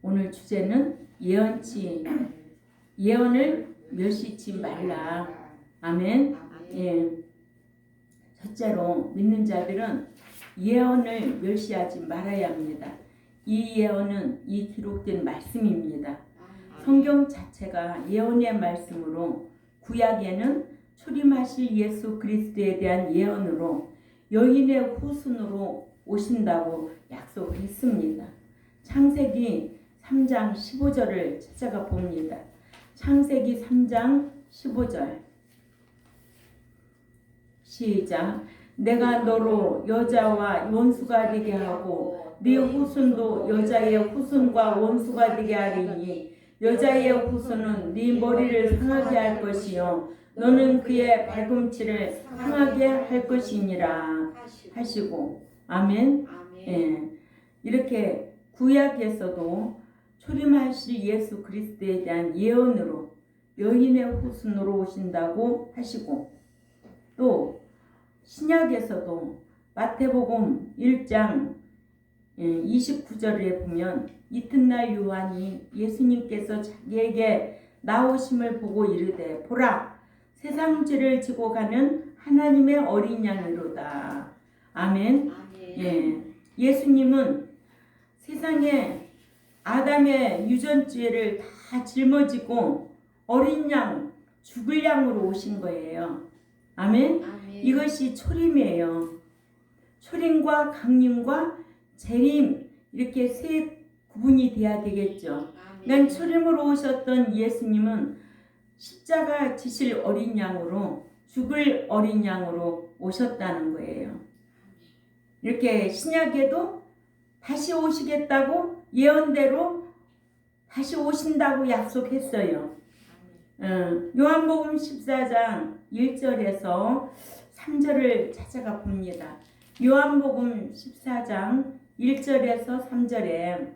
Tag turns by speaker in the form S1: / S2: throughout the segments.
S1: 오늘 주제는 예언치. 예언을 멸시치 말라. 아멘. 예. 첫째로 믿는 자들은 예언을 멸시하지 말아야 합니다. 이 예언은 이 기록된 말씀입니다. 성경 자체가 예언의 말씀으로 구약에는 초림하실 예수 그리스도에 대한 예언으로 여인의 후손으로 오신다고 약속했습니다. 창세기 3장 15절을 찾아가 봅니다. 창세기 3장 15절 시작. 내가 너로 여자와 원수가 되게 하고 네 후손도 여자의 후손과 원수가 되게 하리니 여자의 후손은 네 머리를 상하게 할 것이요 너는 그의 발꿈치를 상하게 할 것이니라 하시고. 아멘. 예. 이렇게 구약에서도 초림하실 예수 그리스도에 대한 예언으로 여인의 후손으로 오신다고 하시고, 또 신약에서도 마태복음 1장 29절에 보면 이튿날 요한이 예수님께서 자기에게 나오심을 보고 이르되 보라 세상 죄를 지고 가는 하나님의 어린 양이로다. 아멘. 예. 예수님은 세상에 아담의 유전죄를 다 짊어지고 어린 양, 죽을 양으로 오신 거예요. 아멘. 이것이 초림이에요. 초림과 강림과 재림, 이렇게 세 구분이 돼야 되겠죠. 난 초림으로 오셨던 예수님은 십자가 지실 어린 양으로, 죽을 어린 양으로 오셨다는 거예요. 이렇게 신약에도 다시 오시겠다고 예언대로 다시 오신다고 약속했어요. 요한복음 14장 1절에서 3절을 찾아가 봅니다. 요한복음 14장 1절에서 3절에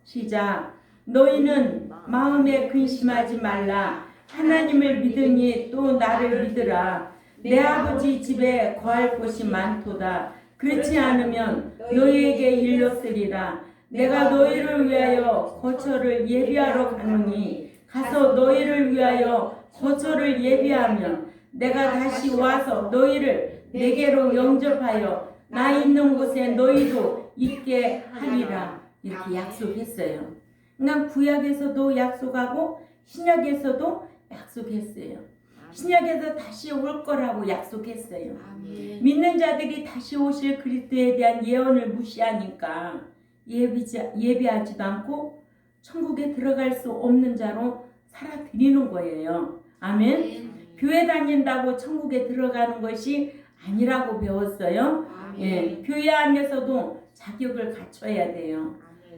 S1: 시작. 너희는 마음에 근심하지 말라. 하나님을 믿으니 또 나를 믿으라. 내 아버지 집에 거할 곳이 많도다. 그렇지 않으면 너희에게 일렀으리라. 내가 너희를 위하여 거처를 예비하러 가노니 가서 너희를 위하여 거처를 예비하면 내가 다시 와서 너희를 내게로 영접하여 나 있는 곳에 너희도 있게 하리라. 이렇게 약속했어요. 그러니까 구약에서도 약속하고 신약에서도 약속했어요. 신약에서 다시 올 거라고 약속했어요. 믿는 자들이 다시 오실 그리스도에 대한 예언을 무시하니까 예비하지도 않고 천국에 들어갈 수 없는 자로 살아드리는 거예요. 아멘. 교회 다닌다고 천국에 들어가는 것이 아니라고 배웠어요. 예, 교회 안에서도 자격을 갖춰야 돼요.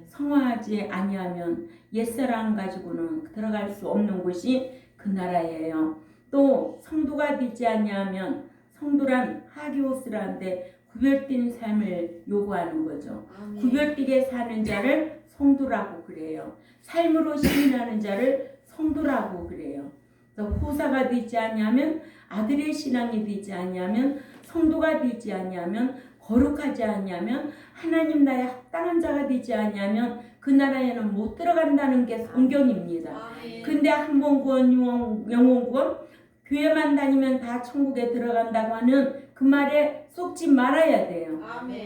S1: 성화하지 아니하면 옛사람 가지고는 들어갈 수 없는 곳이 그 나라예요. 또 성도가 되지 아니하면, 성도란 하기오스라는데 구별된 삶을 요구하는 거죠. 구별되게 사는 자를 성도라고 그래요. 삶으로 시인하는 자를 성도라고 그래요. 후사가 되지 아니하면, 아들의 신앙이 되지 아니하면, 성도가 되지 아니하면, 거룩하지 아니하면, 하나님 나라에 합당한 자가 되지 아니하면 그 나라에는 못 들어간다는 게 성경입니다. 근데 한 번 구원, 영원 구원, 교회만 다니면 다 천국에 들어간다고 하는 그 말에 속지 말아야 돼요.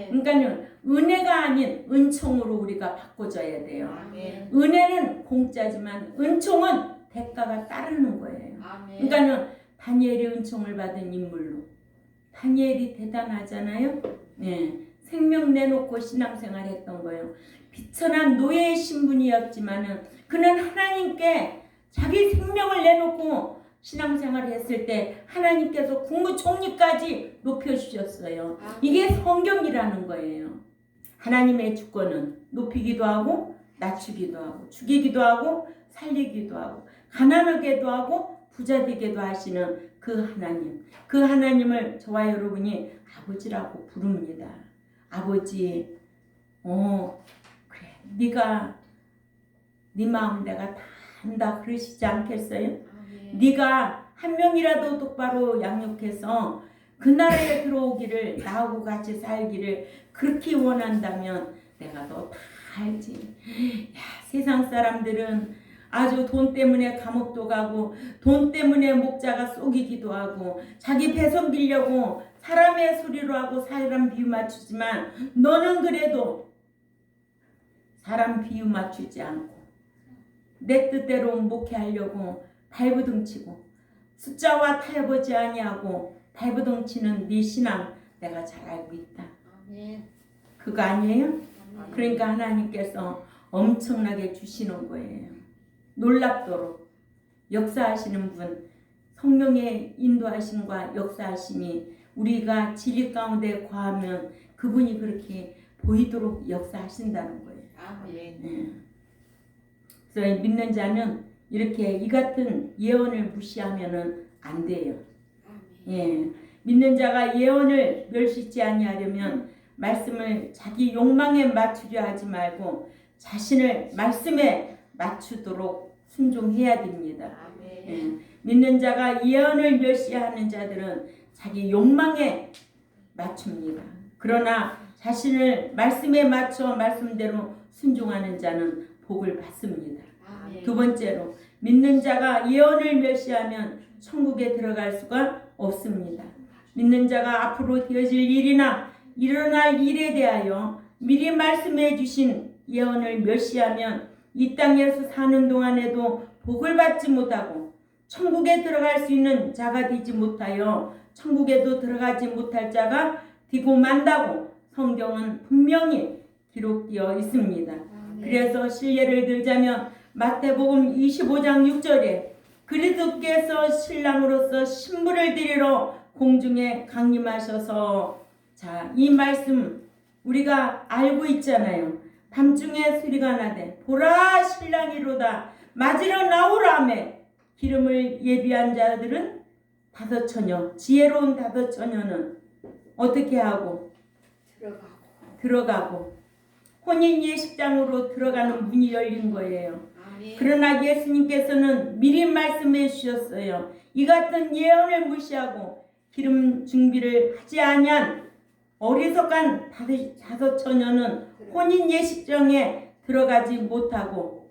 S1: 그러니까 은혜가 아닌 은총으로 우리가 바꿔줘야 돼요. 은혜는 공짜지만 은총은 대가가 따르는 거예요. 그러니까 다니엘이 은총을 받은 인물로, 다니엘이 대단하잖아요. 네. 생명 내놓고 신앙생활 했던 거예요. 비천한 노예의 신분이었지만은 그는 하나님께 자기 생명을 내놓고 신앙생활을 했을 때 하나님께서 국무총리까지 높여주셨어요. 이게 성경이라는 거예요. 하나님의 주권은 높이기도 하고 낮추기도 하고 죽이기도 하고 살리기도 하고 가난하게도 하고 부자 되게도 하시는 그 하나님, 그 하나님을 저와 여러분이 아버지라고 부릅니다. 아버지, 그래, 네가 네 마음 내가 다 안다 그러시지 않겠어요? 네가 한 명이라도 똑바로 양육해서 그 나라에 들어오기를, 나하고 같이 살기를 그렇게 원한다면 내가 너 다 다 알지. 야, 세상 사람들은 아주 돈 때문에 감옥도 가고 돈 때문에 목자가 속이기도 하고 자기 배 섬기려고 사람의 소리로 하고 사람 비유 맞추지만 너는 그래도 사람 비유 맞추지 않고 내 뜻대로 목회하려고 발부둥치고 숫자와 타협하지 아니하고 발부둥치는 네 신앙 내가 잘 알고 있다. 그거 아니에요? 그러니까 하나님께서 엄청나게 주시는 거예요. 놀랍도록 역사하시는 분, 성령의 인도하심과 역사하심이 우리가 진리 가운데 거하면 그분이 그렇게 보이도록 역사하신다는 거예요. 네. 그래서 믿는 자는 이렇게 이 같은 예언을 무시하면은 안 돼요. 예. 믿는 자가 예언을 멸시치 아니하려면 말씀을 자기 욕망에 맞추려 하지 말고 자신을 말씀에 맞추도록 순종해야 됩니다. 예. 믿는 자가 예언을 멸시하는 자들은 자기 욕망에 맞춥니다. 그러나 자신을 말씀에 맞춰 말씀대로 순종하는 자는 복을 받습니다. 두 번째로 믿는 자가 예언을 멸시하면 천국에 들어갈 수가 없습니다. 믿는 자가 앞으로 되어질 일이나 일어날 일에 대하여 미리 말씀해 주신 예언을 멸시하면 이 땅에서 사는 동안에도 복을 받지 못하고 천국에 들어갈 수 있는 자가 되지 못하여 천국에도 들어가지 못할 자가 되고 만다고 성경은 분명히 기록되어 있습니다. 그래서 실례를 들자면 마태복음 25장 6절에 그리스도께서 신랑으로서 신부를 드리러 공중에 강림하셔서 자, 이 말씀 우리가 알고 있잖아요. 밤중에 소리가 나되 보라 신랑이로다 맞으러 나오라며 기름을 예비한 자들은 다섯 처녀 지혜로운 다섯 처녀는 어떻게 하고 들어가고 혼인 예식장으로 들어가는 문이 열린 거예요. 그러나 예수님께서는 미리 말씀해 주셨어요. 이 같은 예언을 무시하고 기름 준비를 하지 아니한 어리석은 다섯 처녀는 혼인 예식장에 들어가지 못하고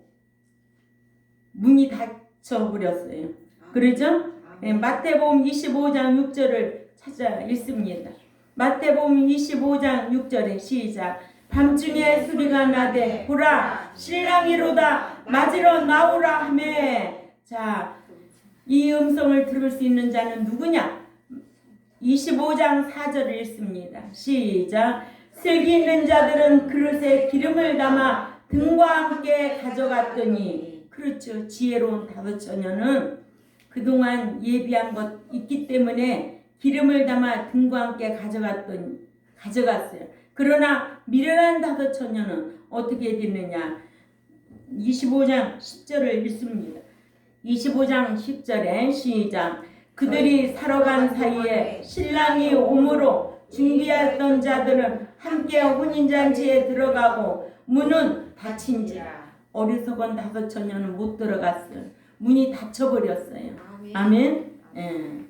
S1: 문이 닫혀버렸어요. 그러죠? 네, 마태복음 25장 6절을 찾아 읽습니다. 마태복음 25장 6절에 시작. 밤중에 소리가 나되 보라 신랑이로다 맞으러 나오라 하며 자, 이 음성을 들을 수 있는 자는 누구냐? 25장 4절을 읽습니다. 시작. 슬기 있는 자들은 그릇에 기름을 담아 등과 함께 가져갔더니 그렇죠. 지혜로운 다섯 처녀는 그동안 예비한 것 있기 때문에 기름을 담아 등과 함께 가져갔어요. 그러나 미련한 다섯 처녀는 어떻게 됐느냐? 25장 10절을 읽습니다. 25장 10절에 시작. 그들이 사러 간 사이에 신랑이 오므로 준비했던 자들은 함께 혼인잔치에 들어가고 문은 닫힌지라. 어리석은 다섯 처녀는 못 들어갔어요. 문이 닫혀버렸어요. 아멘. 예.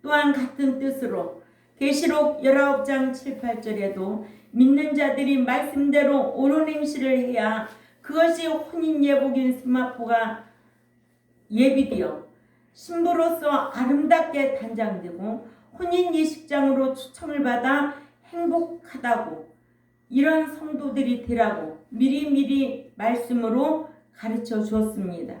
S1: 또한 같은 뜻으로 계시록 19장 7, 8절에도 믿는 자들이 말씀대로 옳은 행실을 해야 그것이 혼인 예복인 세마포가 예비되어 신부로서 아름답게 단장되고 혼인 예식장으로 초청을 받아 행복하다고 이런 성도들이 되라고 미리미리 말씀으로 가르쳐 주었습니다.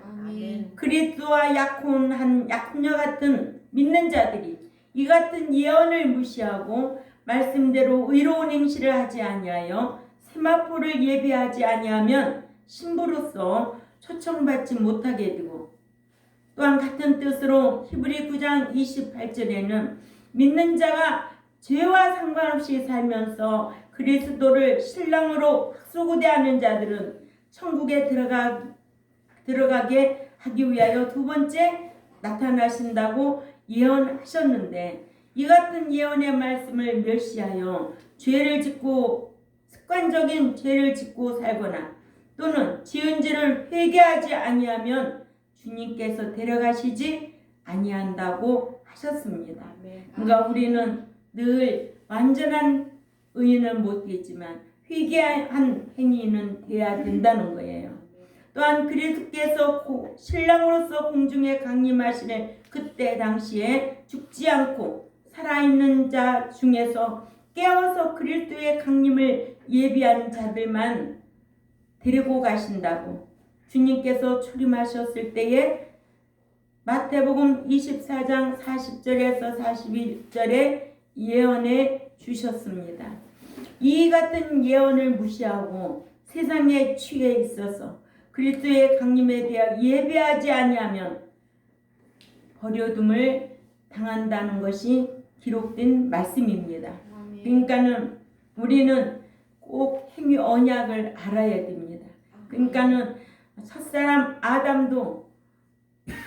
S1: 그리스도와 약혼한 약혼녀 같은 믿는 자들이 이 같은 예언을 무시하고 말씀대로 의로운 행실을 하지 아니하여 세마포를 예배하지 아니하면 신부로서 초청받지 못하게 되고 또한 같은 뜻으로 히브리 9장 28절에는 믿는 자가 죄와 상관없이 살면서 그리스도를 신랑으로 수구대하는 자들은 천국에 들어가게 하기 위하여 두 번째 나타나신다고 예언하셨는데 이 같은 예언의 말씀을 멸시하여 죄를 짓고 습관적인 죄를 짓고 살거나 또는 지은 죄를 회개하지 아니하면 주님께서 데려가시지 아니한다고 하셨습니다. 그러니까 우리는 늘 완전한 의인은 못 되지만 회개한 행위는 돼야 된다는 거예요. 또한 그리스도께서 신랑으로서 공중에 강림하시는 그때 당시에 죽지 않고 살아있는 자 중에서 깨어서 그리스도의 강림을 예비한 자들만 데리고 가신다고 주님께서 출임하셨을 때에 마태복음 24장 40절에서 41절에 예언해 주셨습니다. 이 같은 예언을 무시하고 세상에 취해 있어서 그리스도의 강림에 대해 예배하지 아니하면 버려둠을 당한다는 것이 기록된 말씀입니다. 그러니까는 우리는 꼭 행위 언약을 알아야 됩니다. 그러니까는 첫사람 아담도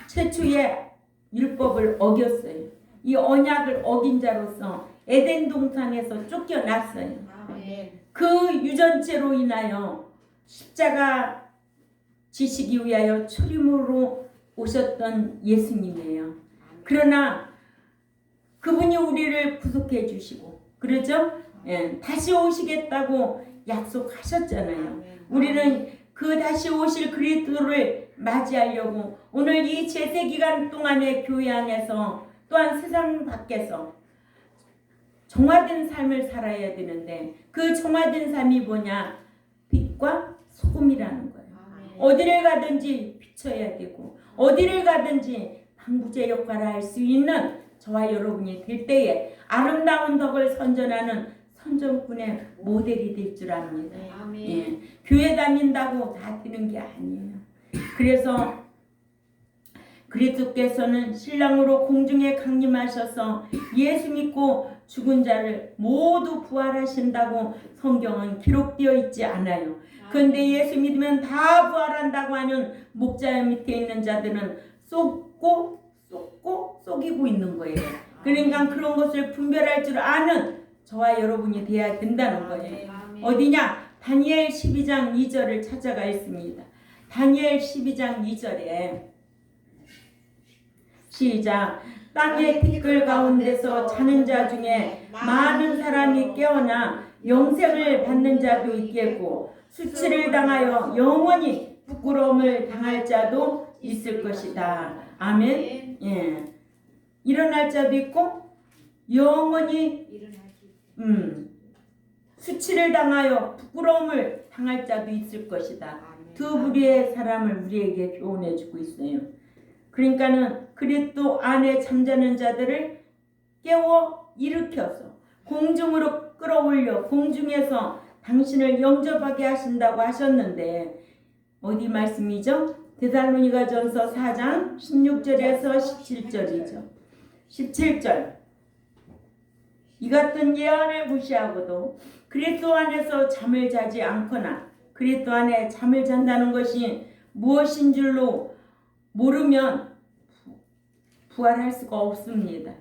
S1: 최초의 율법을 어겼어요. 이 언약을 어긴 자로서 에덴 동산에서 쫓겨났어요. 그 유전죄로 인하여 십자가 지시기 위하여 출임으로 오셨던 예수님이에요. 그러나 그분이 우리를 구속해 주시고 그러죠? 예, 다시 오시겠다고 약속하셨잖아요. 우리는 그 다시 오실 그리스도를 맞이하려고 오늘 이 제세 기간 동안의 교회 안에서 또한 세상 밖에서 정화된 삶을 살아야 되는데 그 정화된 삶이 뭐냐? 빛과 소금이라는 거예요. 어디를 가든지 비춰야 되고 어디를 가든지 방부제 역할을 할 수 있는 저와 여러분이 될 때에 아름다운 덕을 선전하는 선전꾼의 모델이 될 줄 압니다. 예, 교회 다닌다고 다 되는 게 아니에요. 그래서 그리스도께서는 신랑으로 공중에 강림하셔서 예수 믿고 죽은 자를 모두 부활하신다고 성경은 기록되어 있지 않아요. 그런데 예수 믿으면 다 부활한다고 하는 목자 밑에 있는 자들은 쏟고 속이고 있는 거예요. 그러니까 그런 것을 분별할 줄 아는 저와 여러분이 되어야 된다는 거예요. 어디냐? 다니엘 12장 2절을 찾아가 있습니다. 다니엘 12장 2절에 시작. 땅의 티끌 가운데서 자는 자 중에 많은 사람이 깨어나 영생을 받는 자도 있겠고 수치를 당하여 영원히 부끄러움을 당할 자도 있을 것이다. 아멘. 예. 일어날 자도 있고 영원히 수치를 당하여 부끄러움을 당할 자도 있을 것이다. 두 부류의 사람을 우리에게 교훈해 주고 있어요. 그러니까는 그리스도 안에 잠자는 자들을 깨워 일으켜서 공중으로 끌어올려 공중에서 당신을 영접하게 하신다고 하셨는데 어디 말씀이죠? 데살로니가전서 4장 16절에서 17절이죠. 17절. 이 같은 예언을 무시하고도 그리스도 안에서 잠을 자지 않거나 그리스도 안에 잠을 잔다는 것이 무엇인 줄로 모르면 부활할 수가 없습니다.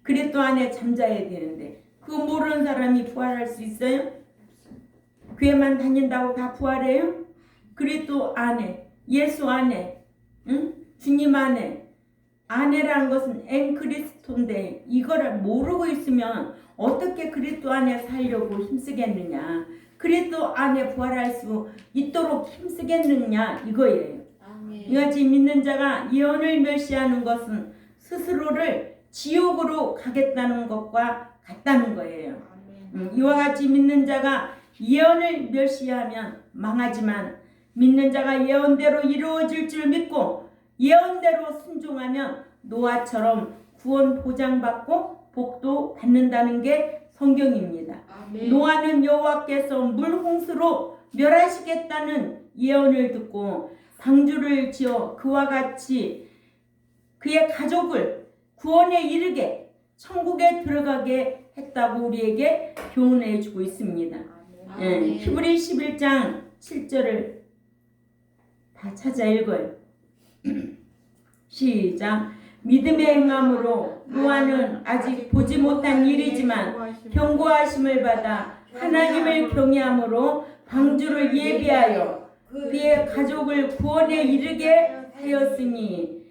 S1: 그리스도 안에 잠자야 되는데 그거 모르는 사람이 부활할 수 있어요? 교회만 다닌다고 다 부활해요? 그리스도 안에, 예수 안에, 주님 안에, 안에라는 것은 엔그리스도인데 이거를 모르고 있으면 어떻게 그리스도 안에 살려고 힘쓰겠느냐? 그리스도 안에 부활할 수 있도록 힘쓰겠느냐? 이거예요. 이같이 믿는 자가 예언을 멸시하는 것은 스스로를 지옥으로 가겠다는 것과 같다는 거예요. 이와 같이 믿는 자가 예언을 멸시하면 망하지만 믿는 자가 예언대로 이루어질 줄 믿고 예언대로 순종하면 노아처럼 구원 보장받고 복도 받는다는 게 성경입니다. 노아는 여호와께서 물홍수로 멸하시겠다는 예언을 듣고 방주를 지어 그와 같이 그의 가족을 구원에 이르게 천국에 들어가게 했다고 우리에게 교훈해 주고 있습니다. 예, 히브리 11장 7절을 다 찾아 읽어요. 시작. 믿음의 행함으로 노아는 아직 보지 못한 일이지만 경고하심을 받아 하나님을 경외함으로 방주를 예비하여 그의 가족을 구원에 이르게 하였으니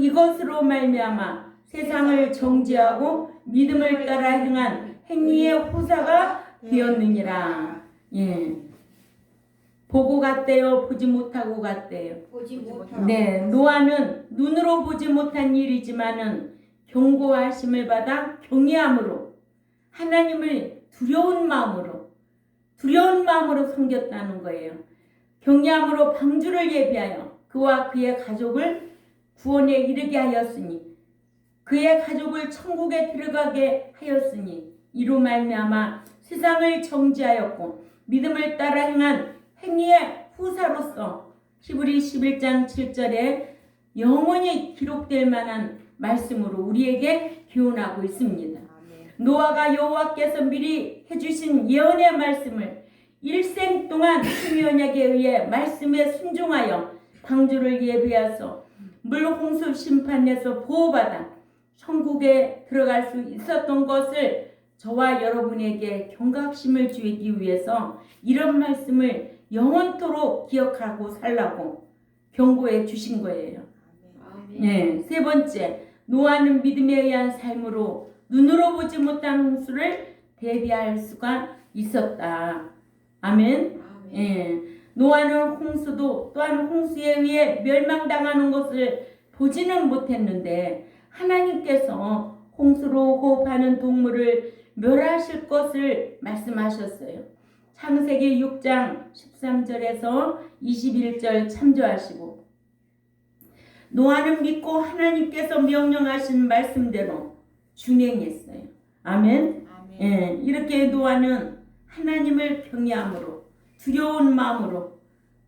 S1: 이것으로 말미암아 세상을 정죄하고 믿음을 따라 행한 행위의 후사가 되었느니라. 예. 보고 갔대요, 보지 못하고 갔대요.
S2: 보지 못하고.
S1: 네, 노아는 눈으로 보지 못한 일이지만은 경고하심을 받아 경외함으로 하나님을 두려운 마음으로 섬겼다는 거예요. 경외함으로 방주를 예비하여 그와 그의 가족을 구원에 이르게 하였으니 그의 가족을 천국에 들어가게 하였으니 이로 말미암아 세상을 정죄하였고 믿음을 따라 행한 행위의 후사로서 히브리 11장 7절에 영원히 기록될 만한 말씀으로 우리에게 교훈하고 있습니다. 노아가 여호와께서 미리 해주신 예언의 말씀을 일생 동안 힘의 언약에 의해 말씀에 순종하여 방주를 예비하여 물홍수 심판에서 보호받아 천국에 들어갈 수 있었던 것을 저와 여러분에게 경각심을 주기 위해서 이런 말씀을 영원토록 기억하고 살라고 경고해 주신 거예요. 네, 세 번째, 노아는 믿음에 의한 삶으로 눈으로 보지 못한 홍수를 대비할 수가 있었다. 아멘. 예, 노아는 홍수도 또한 홍수에 의해 멸망당하는 것을 보지는 못했는데 하나님께서 홍수로 호흡하는 동물을 멸하실 것을 말씀하셨어요. 창세기 6장 13절에서 21절 참조하시고 노아는 믿고 하나님께서 명령하신 말씀대로 준행했어요. 아멘. 예, 이렇게 노아는 하나님을 경외함으로 두려운 마음으로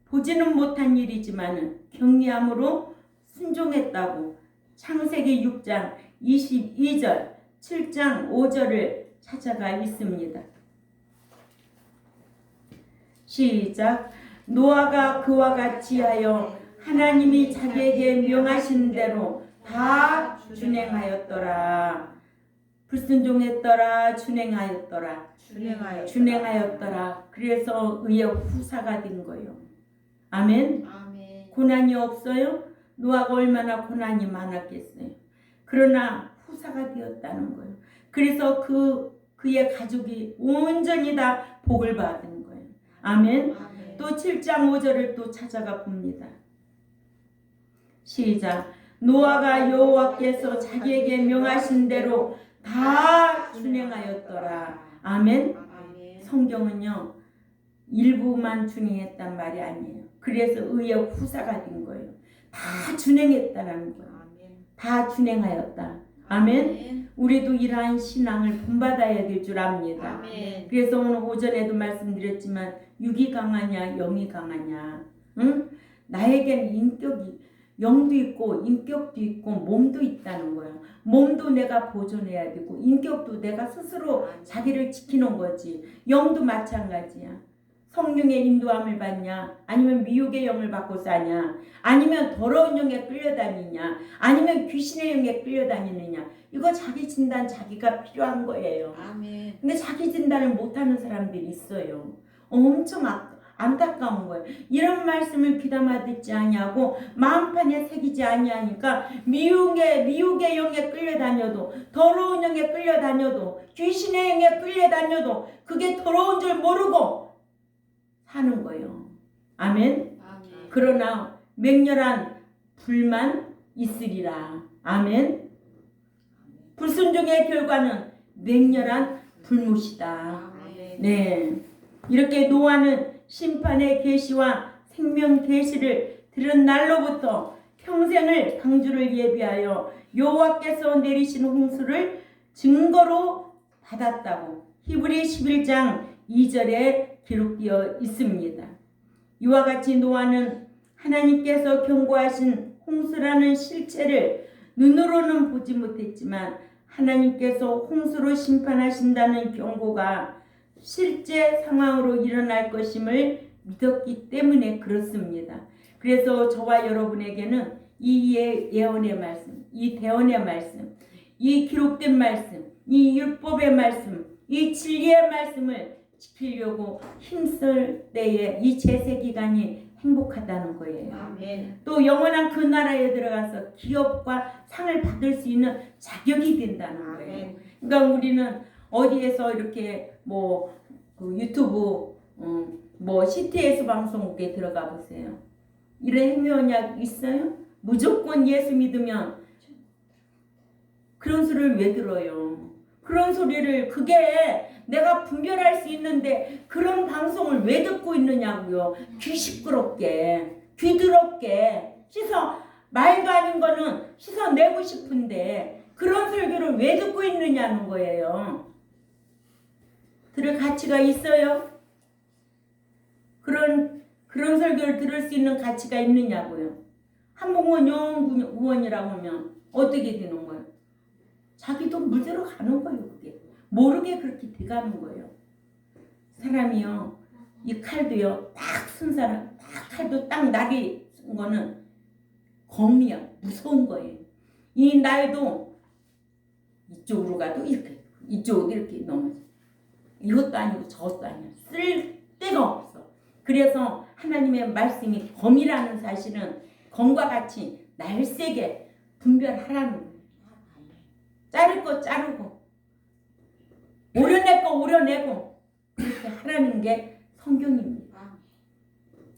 S1: 보지는 못한 일이지만 경외함으로 순종했다고 창세기 6장 22절 7장 5절을 찾아가 있습니다. 시작. 노아가 그와 같이 하여 하나님이 자기에게 명하신 대로 다 준행하였더라. 불순종했더라. 준행하였더라. 그래서 의의 후사가 된 거예요. 아멘. 고난이 없어요? 노아가 얼마나 고난이 많았겠어요. 그러나 후사가 되었다는 거예요. 그래서 그의 가족이 온전히 다 복을 받은 거예요. 아멘. 또 7장 5절을 또 찾아가 봅니다. 시작. 노아가 여호와께서 자기에게 명하신 대로 다 준행하였더라. 아멘. 성경은요 일부만 준행했단 말이 아니에요. 그래서 의의 후사가 된 거예요. 다 준행했다라는 거예요. 다 준행하였다. 아멘. 우리도 이러한 신앙을 본받아야 될 줄 압니다. 그래서 오늘 오전에도 말씀드렸지만 육이 강하냐 영이 강하냐. 응? 나에게는 인격이 영도 있고 인격도 있고 몸도 있다는 거예요. 몸도 내가 보존해야 되고 인격도 내가 스스로 자기를 지키는 거지. 영도 마찬가지야. 성령의 인도함을 받냐 아니면 미혹의 영을 받고 사냐 아니면 더러운 영에 끌려다니냐 아니면 귀신의 영에 끌려다니느냐. 이거 자기 진단 자기가 필요한 거예요.
S2: 아멘.
S1: 근데 자기 진단을 못하는 사람들이 있어요. 엄청 안타까운 거예요. 이런 말씀을 귀담아 듣지 아니하고 마음판에 새기지 아니하니까 미혹의 영에 끌려다녀도 더러운 영에 끌려다녀도 귀신의 영에 끌려다녀도 그게 더러운 줄 모르고 사는 거예요. 아멘. 그러나 맹렬한 불만 있으리라. 아멘. 불순종의 결과는 맹렬한 불못이다. 네. 이렇게 노아는 심판의 계시와 생명 계시를 들은 날로부터 평생을 방주를 예비하여 여호와께서 내리신 홍수를 증거로 받았다고 히브리 11장 2절에 기록되어 있습니다. 이와 같이 노아는 하나님께서 경고하신 홍수라는 실체를 눈으로는 보지 못했지만 하나님께서 홍수로 심판하신다는 경고가 실제 상황으로 일어날 것임을 믿었기 때문에 그렇습니다. 그래서 저와 여러분에게는 이 예언의 말씀, 이 대언의 말씀, 이 기록된 말씀, 이 율법의 말씀, 이 진리의 말씀을 지키려고 힘쓸 때에 이 제세 기간이 행복하다는 거예요.
S2: 아멘.
S1: 또 영원한 그 나라에 들어가서 기업과 상을 받을 수 있는 자격이 된다는 거예요. 그러니까 우리는 어디에서 이렇게 그 유튜브 뭐 CTS 방송국에 들어가 보세요. 이런 행위언약 있어요? 무조건 예수 믿으면 그런 소리를 왜 들어요? 그런 소리를 그게 내가 분별할 수 있는데 그런 방송을 왜 듣고 있느냐고요. 귀 시끄럽게 귀 더럽게 씻어 말도 아닌 거는 씻어내고 싶은데 그런 설교를 왜 듣고 있느냐는 거예요. 들을 가치가 있어요? 그런 설교를 들을 수 있는 가치가 있느냐고요. 한복원 영원이라고 하면 어떻게 되는 거예요? 자기도 물들어 가는 거예요. 그게 모르게 그렇게 돼가는 거예요. 사람이요, 이 칼도요, 딱 쓴 사람, 딱 칼도 딱 날이 쓴 거는 검이야, 무서운 거예요. 이 날도 이쪽으로 가도 이렇게, 이쪽으로 이렇게 넘어져. 이것도 아니고 저것도 아니야. 쓸 데가 없어. 그래서 하나님의 말씀이 검이라는 사실은 검과 같이 날쌔게 분별하라는 거예요. 자를 거 자르고 오려낼 거 오려내고 그렇게 하라는 게 성경입니다.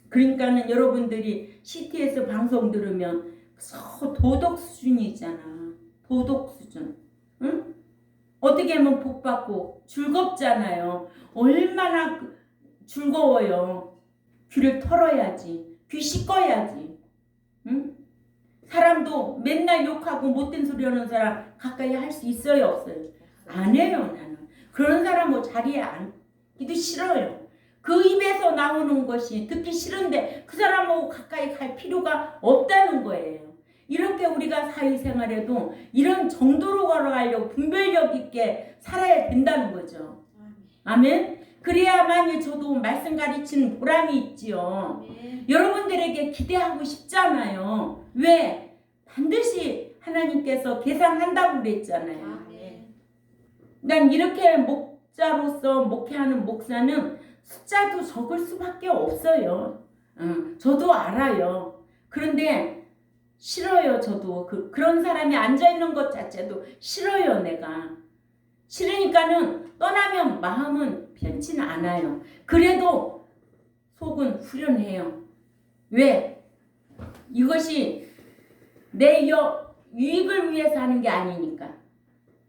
S1: 그러니까는 여러분들이 CT에서 방송 들으면 도덕 수준이잖아. 도덕 수준. 응? 어떻게 하면 복받고 즐겁잖아요. 얼마나 즐거워요. 귀를 털어야지. 귀 씻어야지. 응? 사람도 맨날 욕하고 못된 소리 하는 사람 가까이 할 수 있어요, 없어요? 안 해요, 나는. 그런 사람 뭐 자리에 앉기도 싫어요. 그 입에서 나오는 것이 듣기 싫은데 그 사람하고 가까이 갈 필요가 없다는 거예요. 이렇게 우리가 사회생활에도 이런 정도로 걸어가려고 분별력 있게 살아야 된다는 거죠. 아멘? 그래야만이 저도 말씀 가르치는 보람이 있지요. 여러분들에게 기대하고 싶잖아요. 왜? 반드시 하나님께서 계산한다고 그랬잖아요. 난 이렇게 목자로서 목회하는 목사는 숫자도 적을 수밖에 없어요. 저도 알아요. 그런데 싫어요. 저도 그런 사람이 앉아있는 것 자체도 싫어요. 내가 싫으니까는 떠나면 마음은 편치는 않아요. 그래도 속은 후련해요. 왜? 이것이 내 유익을 위해서 하는 게 아니니까.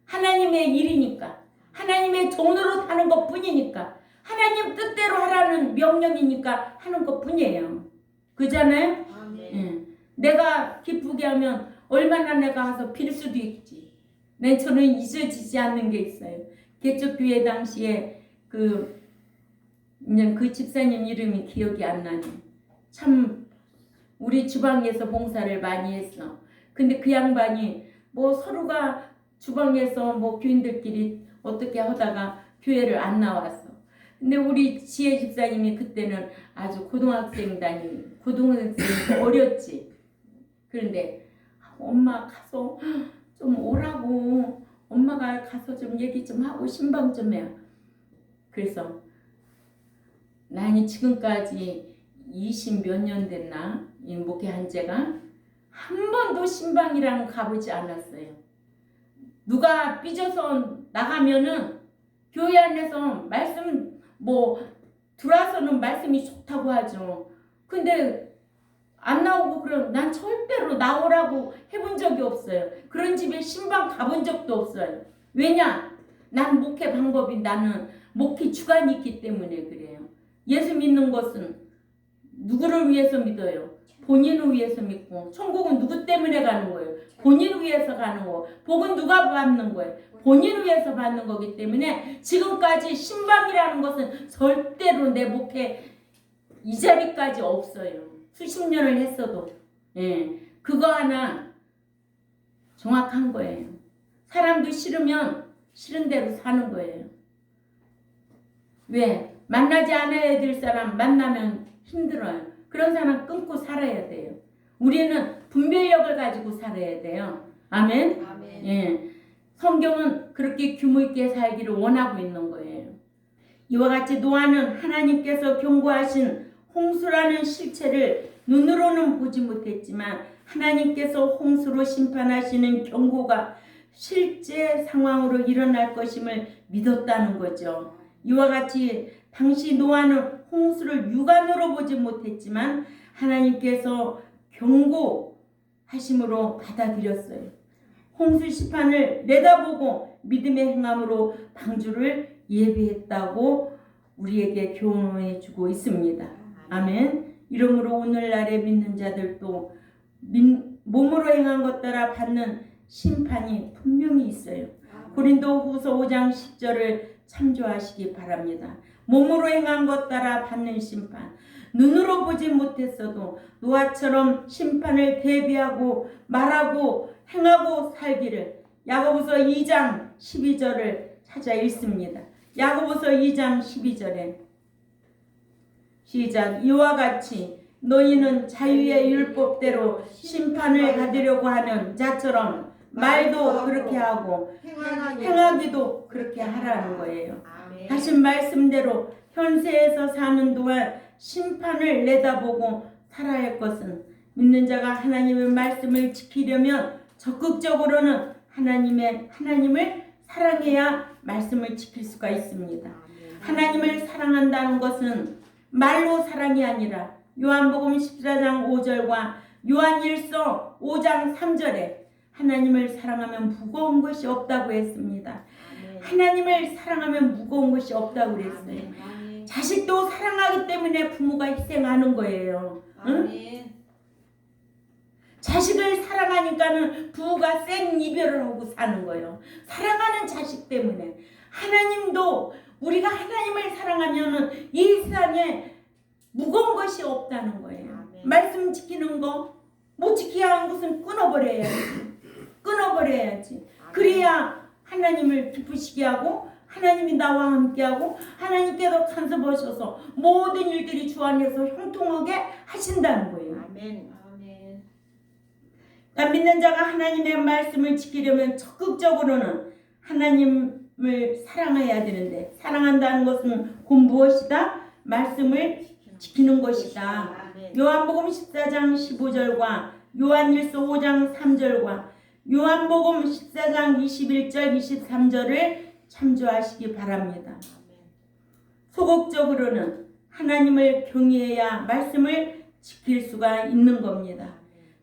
S1: 하나님의 일이니까. 하나님의 종으로 하는 것 뿐이니까. 하나님 뜻대로 하라는 명령이니까 하는 것 뿐이에요. 그잖아요? 예. 내가 기쁘게 하면 얼마나 내가 가서 빌 수도 있지. 저는 잊어지지 않는 게 있어요. 개척교회 당시에 그 집사님 이름이 기억이 안 나네. 참 우리 주방에서 봉사를 많이 했어. 근데 그 양반이 뭐 서로가 주방에서 뭐 교인들끼리 어떻게 하다가 교회를 안 나왔어. 근데 우리 지혜 집사님이 그때는 아주 고등학생 어렸지. 그런데 엄마 가서 좀 오라고, 엄마가 가서 좀 얘기 좀 하고 신방 좀 해. 그래서 나는 지금까지 20 몇 년 됐나 이 목회한 지가 한 번도 신방이랑 가보지 않았어요. 누가 삐져서 나가면은 교회 안에서 말씀 뭐 들어와서는 말씀이 좋다고 하죠. 근데 안 나오고 그럼 난 절대로 나오라고 해본 적이 없어요. 그런 집에 신방 가본 적도 없어요. 왜냐? 난 목회 방법이 나는 목회 주관이 있기 때문에 그래요. 예수 믿는 것은 누구를 위해서 믿어요? 본인을 위해서 믿고, 천국은 누구 때문에 가는 거예요? 본인을 위해서 가는 거. 복은 누가 받는 거예요? 본인을 위해서 받는 거기 때문에 지금까지 신방이라는 것은 절대로 내 목회 이 자리까지 없어요. 수십 년을 했어도. 예, 그거 하나 정확한 거예요. 사람도 싫으면 싫은 대로 사는 거예요. 왜? 만나지 않아야 될 사람 만나면 힘들어요. 그런 사람 끊고 살아야 돼요. 우리는 분별력을 가지고 살아야 돼요. 아멘?
S2: 아멘.
S1: 예. 성경은 그렇게 규모 있게 살기를 원하고 있는 거예요. 이와 같이 노아는 하나님께서 경고하신 홍수라는 실체를 눈으로는 보지 못했지만 하나님께서 홍수로 심판하시는 경고가 실제 상황으로 일어날 것임을 믿었다는 거죠. 이와 같이 당시 노아는 홍수를 육안으로 보지 못했지만 하나님께서 경고하심으로 받아들였어요. 홍수 심판을 내다보고 믿음의 행함으로 방주를 예비했다고 우리에게 교훈해 주고 있습니다. 아멘. 이러므로 오늘날의 믿는 자들도 몸으로 행한 것 따라 받는 심판이 분명히 있어요. 고린도후서 5장 10절을 참조하시기 바랍니다. 몸으로 행한 것 따라 받는 심판. 눈으로 보지 못했어도 노아처럼 심판을 대비하고 말하고 행하고 살기를 야고보서 2장 12절을 찾아 읽습니다. 야고보서 2장 12절에 시작. 이와 같이 너희는 자유의 율법대로 심판을 받으려고 하는 자처럼 말도 그렇게 하고 행하기도 그렇게 하라는 거예요. 하신 말씀대로 현세에서 사는 동안 심판을 내다보고 살아야 할 것은 믿는 자가 하나님의 말씀을 지키려면 적극적으로는 하나님을 사랑해야 말씀을 지킬 수가 있습니다. 하나님을 사랑한다는 것은 말로 사랑이 아니라 요한복음 14장 5절과 요한일서 5장 3절에 하나님을 사랑하면 무거운 것이 없다고 했습니다. 하나님을 사랑하면 무거운 것이 없다고 그랬어요. 자식도 사랑하기 때문에 부모가 희생하는 거예요. 응? 자식을 사랑하니까는 부부가 생 이별을 하고 사는 거예요. 사랑하는 자식 때문에. 하나님도 우리가 하나님을 사랑하면은 이 세상에 무거운 것이 없다는 거예요. 말씀 지키는 거 못 지켜야 하는 것은 끊어버려야지. 그래야 하나님을 기쁘시게 하고 하나님이 나와 함께하고 하나님께서 간섭하셔서 모든 일들이 주 안에서 형통하게 하신다는 거예요.
S2: 아멘.
S1: 믿는 자가 하나님의 말씀을 지키려면 적극적으로는 하나님을 사랑해야 되는데 사랑한다는 것은 곧 무엇이다? 말씀을 지키는 것이다. 요한복음 14장 15절과 요한일서 5장 3절과 요한복음 14장 21절 23절을 참조하시기 바랍니다. 소극적으로는 하나님을 경외해야 말씀을 지킬 수가 있는 겁니다.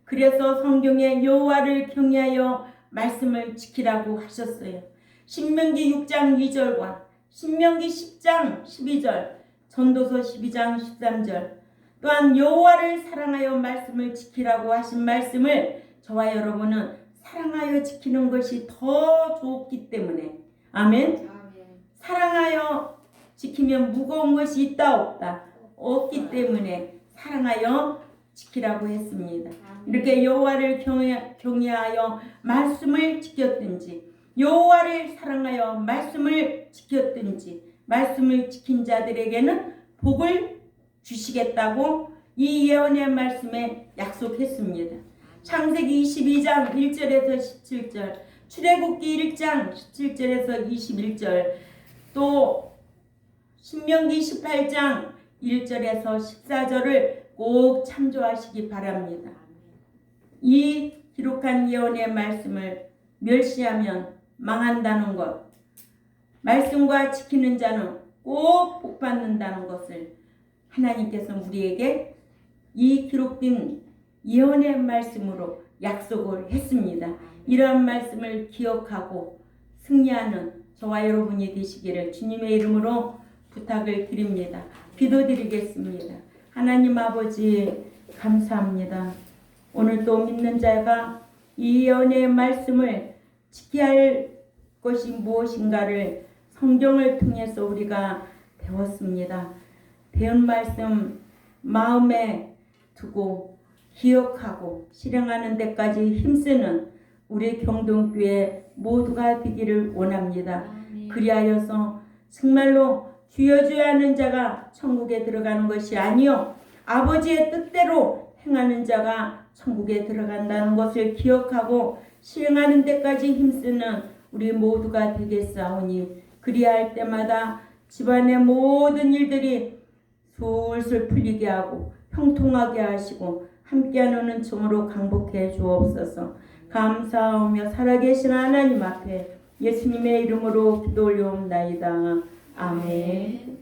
S1: 그래서 성경에 여호와를 경외하여 말씀을 지키라고 하셨어요. 신명기 6장 2절과 신명기 10장 12절, 전도서 12장 13절 또한 여호와를 사랑하여 말씀을 지키라고 하신 말씀을 저와 여러분은 사랑하여 지키는 것이 더 좋기 때문에 아멘. 사랑하여 지키면 무거운 것이 있다 없다 없기 때문에 사랑하여 지키라고 했습니다. 이렇게 여호와를 경외하여 말씀을 지켰든지 여호와를 사랑하여 말씀을 지켰든지 말씀을 지킨 자들에게는 복을 주시겠다고 이 예언의 말씀에 약속했습니다. 창세기 22장 1절에서 17절, 출애굽기 1장 17절에서 21절, 또 신명기 18장 1절에서 14절을 꼭 참조하시기 바랍니다. 이 기록한 예언의 말씀을 멸시하면 망한다는 것, 말씀과 지키는 자는 꼭 복받는다는 것을 하나님께서 우리에게 이 기록된 예언의 말씀으로 약속을 했습니다. 이러한 말씀을 기억하고 승리하는 저와 여러분이 되시기를 주님의 이름으로 부탁을 드립니다. 기도드리겠습니다. 하나님 아버지 감사합니다. 오늘도 믿는 자가 이 예언의 말씀을 지켜야 할 것이 무엇인가를 성경을 통해서 우리가 배웠습니다. 배운 말씀 마음에 두고 기억하고 실행하는 데까지 힘쓰는 우리 경동교회 모두가 되기를 원합니다. 그리하여서 정말로 주여 하는 자가 천국에 들어가는 것이 아니요 아버지의 뜻대로 행하는 자가 천국에 들어간다는 것을 기억하고 실행하는 데까지 힘쓰는 우리 모두가 되겠사오니 그리할 때마다 집안의 모든 일들이 술술 풀리게 하고 형통하게 하시고 함께하는 은총으로 강복해 주옵소서. 감사하며 살아계신 하나님 앞에 예수님의 이름으로 기도 올려옵나이다. 아멘.